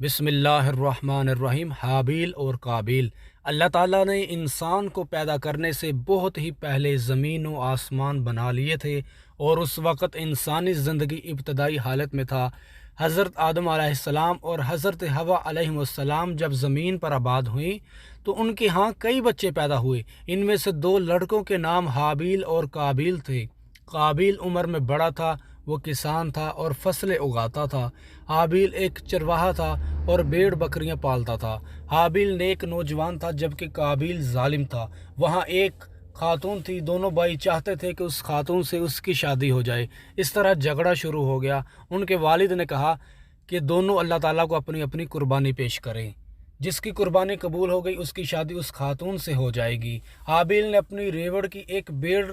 بسم اللہ الرحمن الرحیم۔ حابیل اور قابیل۔ اللہ تعالیٰ نے انسان کو پیدا کرنے سے بہت ہی پہلے زمین و آسمان بنا لیے تھے، اور اس وقت انسانی زندگی ابتدائی حالت میں تھا۔ حضرت آدم علیہ السلام اور حضرت حوا علیہ السلام جب زمین پر آباد ہوئیں تو ان کے ہاں کئی بچے پیدا ہوئے۔ ان میں سے 2 لڑکوں کے نام حابیل اور قابیل تھے۔ قابیل عمر میں بڑا تھا، وہ کسان تھا اور فصلیں اگاتا تھا۔ حابیل ایک چرواہا تھا اور بھیڑ بکریاں پالتا تھا۔ حابیل نیک نوجوان تھا جبکہ قابیل ظالم تھا۔ وہاں ایک خاتون تھی، دونوں بھائی چاہتے تھے کہ اس خاتون سے اس کی شادی ہو جائے۔ اس طرح جھگڑا شروع ہو گیا۔ ان کے والد نے کہا کہ دونوں اللہ تعالیٰ کو اپنی اپنی قربانی پیش کریں۔ جس کی قربانی قبول ہو گئی اس کی شادی اس خاتون سے ہو جائے گی۔ حابیل نے اپنی ریوڑ کی ایک بھیڑ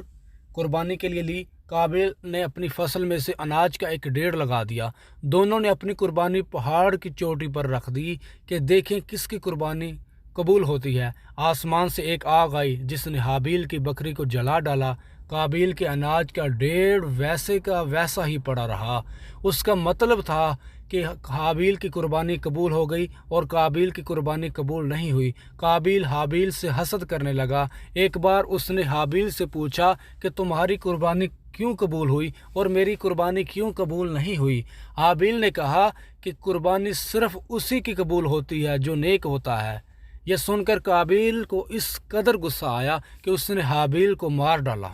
قربانی کے لیے لی، قابیل نے اپنی فصل میں سے اناج کا ایک ڈھیر لگا دیا۔ دونوں نے اپنی قربانی پہاڑ کی چوٹی پر رکھ دی کہ دیکھیں کس کی قربانی قبول ہوتی ہے۔ آسمان سے ایک آگ آئی جس نے حابیل کی بکری کو جلا ڈالا۔ قابیل کے اناج کا ڈھیر ویسے کا ویسا ہی پڑا رہا۔ اس کا مطلب تھا کہ حابیل کی قربانی قبول ہو گئی اور قابیل کی قربانی قبول نہیں ہوئی۔ قابیل حابیل سے حسد کرنے لگا۔ ایک بار اس نے حابیل سے پوچھا کہ تمہاری قربانی کیوں قبول ہوئی اور میری قربانی کیوں قبول نہیں ہوئی؟ حابیل نے کہا کہ قربانی صرف اسی کی قبول ہوتی ہے جو نیک ہوتا ہے۔ یہ سن کر قابیل کو اس قدر غصہ آیا کہ اس نے حابیل کو مار ڈالا۔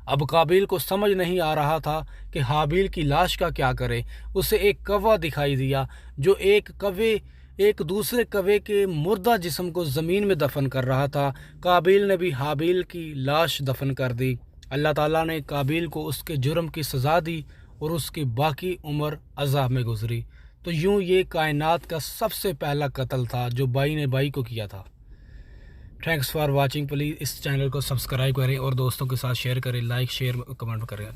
اب قابیل کو سمجھ نہیں آ رہا تھا کہ حابیل کی لاش کا کیا کرے۔ اسے ایک کوا دکھائی دیا جو ایک دوسرے کوے کے مردہ جسم کو زمین میں دفن کر رہا تھا۔ قابیل نے بھی حابیل کی لاش دفن کر دی۔ اللہ تعالیٰ نے قابیل کو اس کے جرم کی سزا دی اور اس کی باقی عمر عذاب میں گزری۔ تو یوں یہ کائنات کا سب سے پہلا قتل تھا جو بھائی نے بھائی کو کیا تھا۔ Thanks for watching. پلیز اس چینل کو سبسکرائب کریں اور دوستوں کے ساتھ شیئر کریں، لائک شیئر کمنٹ کریں۔